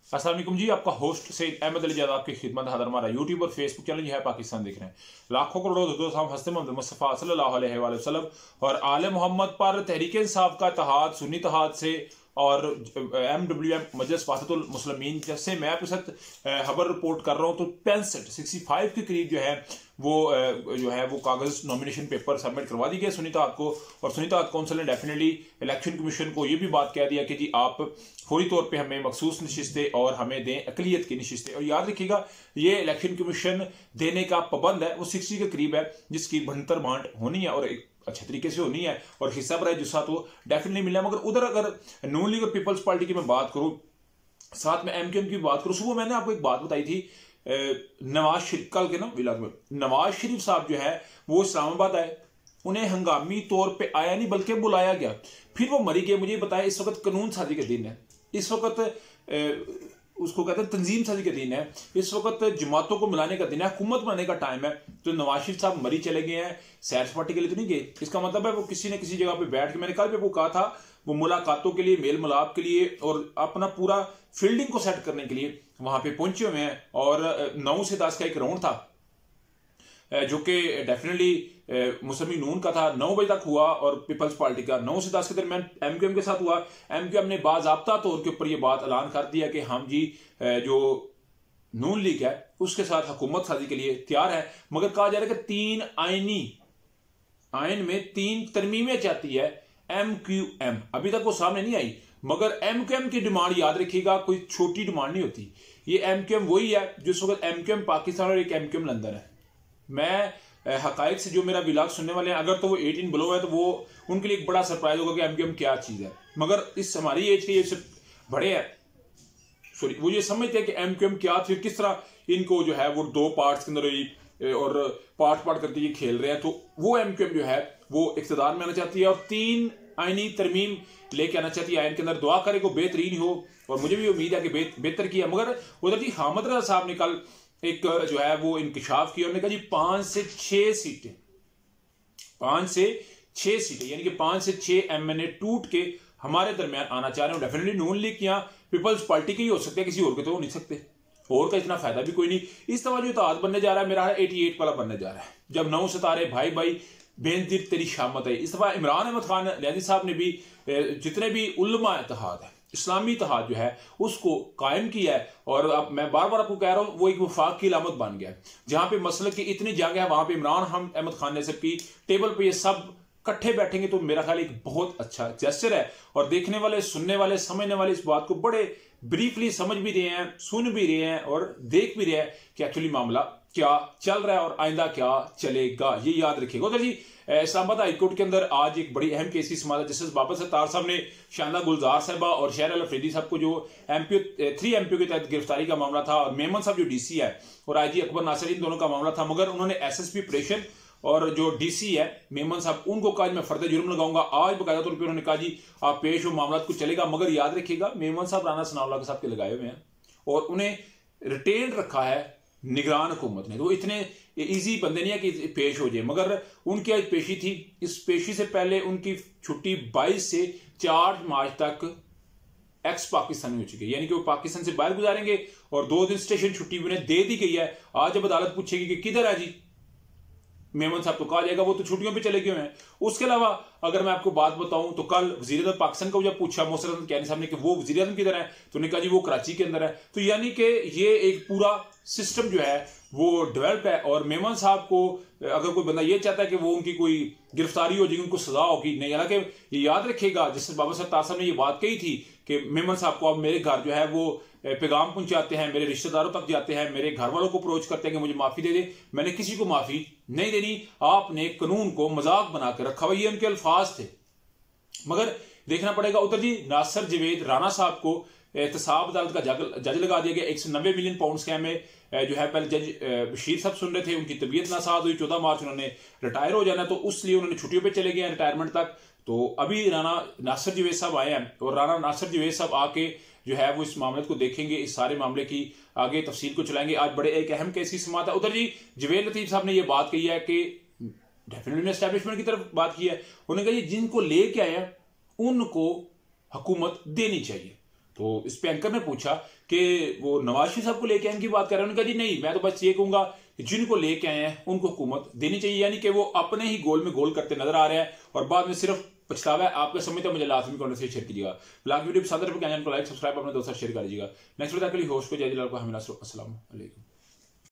अस्सलाम वालेकुम जी, आपका होस्ट सईद अहमद अली जाद आपकी खिदमत हाजिर। हमारा यूट्यूब और फेसबुक चैनल जो है पाकिस्तान देख रहे हैं। लाखों करोड़ों दोस्त हम हस्ते मोहम्मद मुस्तफ़ा सल्लल्लाहु अलैहि वसल्लम और आले मोहम्मद पर तहरीक इंसाफ का इत्तेहाद सुन्नी इत्तेहाद से और MWM मजलिस वहदतुल मुस्लिमीन जैसे मैं आपके साथ खबर रिपोर्ट कर रहा हूँ, तो 65 के करीब जो है वो कागज नॉमिनेशन पेपर सबमिट करवा दी गए सुन्नी इत्तेहाद को। और सुन्नी इत्तेहाद काउंसिल ने डेफिनेटली इलेक्शन कमीशन को ये भी बात कह दिया कि जी आप फौरी तौर पे हमें मखसूस नशिस्तें और हमें दें अकलियत की नशिस्तें। और याद रखिएगा, ये इलेक्शन कमीशन देने का पाबंद है, वो 60 के करीब है, जिसकी 72 बांट होनी है और एक अच्छे तरीके से होनी है और हिस्सा बराए जुस्सा तो डेफिनेटली मिला। मगर उधर अगर नून लीग और पीपल्स पार्टी की मैं बात करूं, साथ में MQM की बात करूं, सुबह मैंने आपको एक बात बताई थी, नवाज शरीफ कल के ना विलाग में नवाज शरीफ साहब जो है वो इस्लामाबाद आए, उन्हें हंगामी तौर पे आया नहीं बल्कि बुलाया गया, फिर वो मरी गए। मुझे बताया इस वक्त कानून साजी के दिन है, इस वक्त उसको कहते हैं तंजीम साजी का दिन है, इस वक्त जमातों को मिलाने का दिन है, हुकूमत बनाने का टाइम है। तो नवाज शरीफ साहब मरी चले गए हैं, सैर सपाटे के लिए तो नहीं गए। इसका मतलब है वो किसी न किसी जगह पे बैठ के, मैंने कल भी वो कहा था, वो मुलाकातों के लिए, मेल मिलाप के लिए और अपना पूरा फील्डिंग को सेट करने के लिए वहां पे पहुंचे हुए हैं। और 9 से 10 का एक राउंड था जो कि डेफिनेटली मुस्लिम नून का था, 9 बजे तक हुआ, और पीपल्स पार्टी का 9 से 10 के दरमियान MQM के साथ हुआ। MQM ने बाज़ाब्ता तौर के ऊपर यह बात ऐलान कर दिया कि हम जी जो नून लीग है उसके साथ हुकूमत साजी के लिए तैयार है। मगर कहा जा रहा है कि 3 आइन में 3 तरमीमें चाहती है MQM, अभी तक वो सामने नहीं आई। मगर MQM की डिमांड याद रखिएगा कोई छोटी डिमांड नहीं होती। ये MQM वही है जो इस वक्त MQM पाकिस्तान और एक MQM लंदन है। मैं हकाइक से जो मेरा विलाग सुनने वाले हैं, अगर तो वो 18 बिलो है तो वो उनके लिए एक बड़ा सरप्राइज होगा कि MQM क्या चीज है। मगर इस हमारी एज के ये सिर्फ बड़े हैं, सॉरी, वो ये समझते हैं कि MQM क्या थी, किस तरह इनको जो है वो 2 पार्ट्स के अंदर और पार्ट करके ये खेल रहे हैं। तो वो MQM जो है वो इख्तिदार में आना चाहती है और 3 आईनी तरमीम लेके आना चाहती है। आइन के अंदर दुआ करे को बेहतरीन हो, और मुझे भी उम्मीद है कि बेहतर किया। मगर उधर जी हामिद रजा साहब ने कल एक जो है वो इंकशाफ किया, उन्होंने कहा जी 5 से 6 सीटें, 5 से 6 सीटें यानी कि 5 से 6 MNA टूट के हमारे दरमियान आना चाह रहे हैं। डेफिनेटली नून लीग या पीपल्स पार्टी के ही हो सकते हैं, किसी और के तो हो नहीं सकते, और का इतना फायदा भी कोई नहीं। इस तरह जो इत्तेहाद बनने जा रहा है, मेरा 88 वाला बनने जा रहा है, जब 9 सितारे भाई भाई बेनतीर तेरी शामत है। इस दफा इमरान अहमद खान लियादी साहब ने भी जितने भी उलमा इत्तेहाद है, इस्लामी इत्तेहाद जो है उसको कायम किया है। और अब मैं बार बार आपको कह रहा हूं वो एक वफाक की अलामत बन गया है। जहां पे मसले की इतनी जगह है, वहां पे इमरान अहमद खान ने सबकी टेबल पे ये सब इकट्ठे बैठेंगे तो मेरा ख्याल एक बहुत अच्छा जेस्चर है। और देखने वाले, सुनने वाले, समझने वाले इस बात को बड़े ब्रीफली समझ भी रहे हैं, सुन भी रहे हैं और देख भी रहे हैं कि एक्चुअली मामला क्या चल रहा है और आइंदा क्या चलेगा, ये याद रखिएगा। उधर जी इस्लामाबाद हाईकोर्ट के अंदर आज एक बड़ी अहम केस की समाअत है, जस्टिस बाबर सत्तार साहब ने शानदार गुलजार साहबा और शहर अल अफरीदी साहब को जो 3 MPO के तहत गिरफ्तारी का मामला था, और मेमन साहब जो DC है और IG अकबर नासिर, इन दोनों का मामला था। मगर उन्होंने SSP ऑपरेशन और जो DC है मेमन साहब, उनको कहा मैं फर्द जुर्म लगाऊंगा। आज बकायदा तौर पर उन्होंने कहा जी आप पेश हो, मामला कुछ चलेगा। मगर याद रखिएगा मेमन साहब राना सनाउल्लाह के साहब के लगाए हुए हैं और उन्हें रिटेन रखा है निगरान हुकूमत ने। तो इतने इजी बंदे नहीं है कि पेश हो जाए, मगर उनकी आज पेशी थी। इस पेशी से पहले उनकी छुट्टी 22 से 4 मार्च तक एक्स पाकिस्तानी हो चुकी है, यानी कि वो पाकिस्तान से बाहर गुजारेंगे और 2 दिन स्टेशन छुट्टी उन्हें दे दी गई है। आज जब अदालत पूछेगी कि किधर है जी मेमन साहब, तो कहा जाएगा वो तो छुट्टियों पे चले गए हैं। उसके अलावा अगर मैं आपको बात बताऊं तो कल वज़ीर आज़म पाकिस्तान को जब पूछा मोहसिन हसन कैनी साहब ने कि वो वज़ीर आज़म किधर है, तो उन्होंने कहा जी वो कराची के अंदर है। तो यानी कि ये एक पूरा सिस्टम जो है वो डेवलप है। और मेमन साहब को अगर कोई बंदा ये चाहता है कि वो उनकी कोई गिरफ्तारी हो जाएगी, उनको सजा होगी, नहीं। हालांकि ये याद रखिएगा जस्टिस बाबर सत्तार साहब ने ये बात कही थी कि मेमन साहब को अब मेरे घर जो है वो पैगाम पहुंचाते हैं, मेरे रिश्तेदारों तक जाते हैं, मेरे घर वालों को अप्रोच करते हैं कि मुझे माफी दे दे। मैंने किसी को माफी नहीं देनी, आपने कानून को मजाक बना के रखा हुआ, ये उनके अल्फाज थे। मगर देखना पड़ेगा। उधर जी नासिर जवेद राना साहब को एहतसाब अदालत का जज लगा दिया गया। 190 मिलियन पाउंड स्कैम में जो है पहले जज बशीर साहब सुन रहे थे, उनकी तबीयत नासाज हुई, 14 मार्च उन्होंने रिटायर हो जाना, तो इसलिए उन्होंने छुट्टियों पे चले गए रिटायरमेंट तक। तो अभी राना नासिर जवेद साहब आए हैं और राना नासिर जवेद साहब आके जो है वो इस मामले को देखेंगे, इस सारे मामले की आगे तफसील को चलाएंगे। आज बड़े एक अहम केस की समाअत है। उधर जी जवेद लतीफ साहब ने यह बात कही है कि डेफिनेटली एस्टैब्लिशमेंट की तरफ बात की है। उन्होंने कहा जिनको लेके आए हैं उनको हुकूमत देनी चाहिए। तो इस पे एंकर ने पूछा कि वो नवाज शरीफ साहब को लेके इनकी बात कर रहे हैं। उन्होंने कहा जी नहीं, मैं तो बस ये कहूंगा कि जिनको लेके आए हैं उनको हुकूमत देनी चाहिए, यानी कि वो अपने ही गोल में गोल करते नजर आ रहे हैं और बाद में सिर्फ पछतावा है। आपका समय तो मुझे लाजमी कमेंट से शेयर कीजिएगा। ब्लॉग वीडियो पसंद है तो चैनल को लाइक सब्सक्राइब अपने दोस्तों शेयर कर लीजिएगा। नेक्स्ट वीडियो के लिए होस्ट को जय जलाल को हमें अस्सलाम वालेकुम।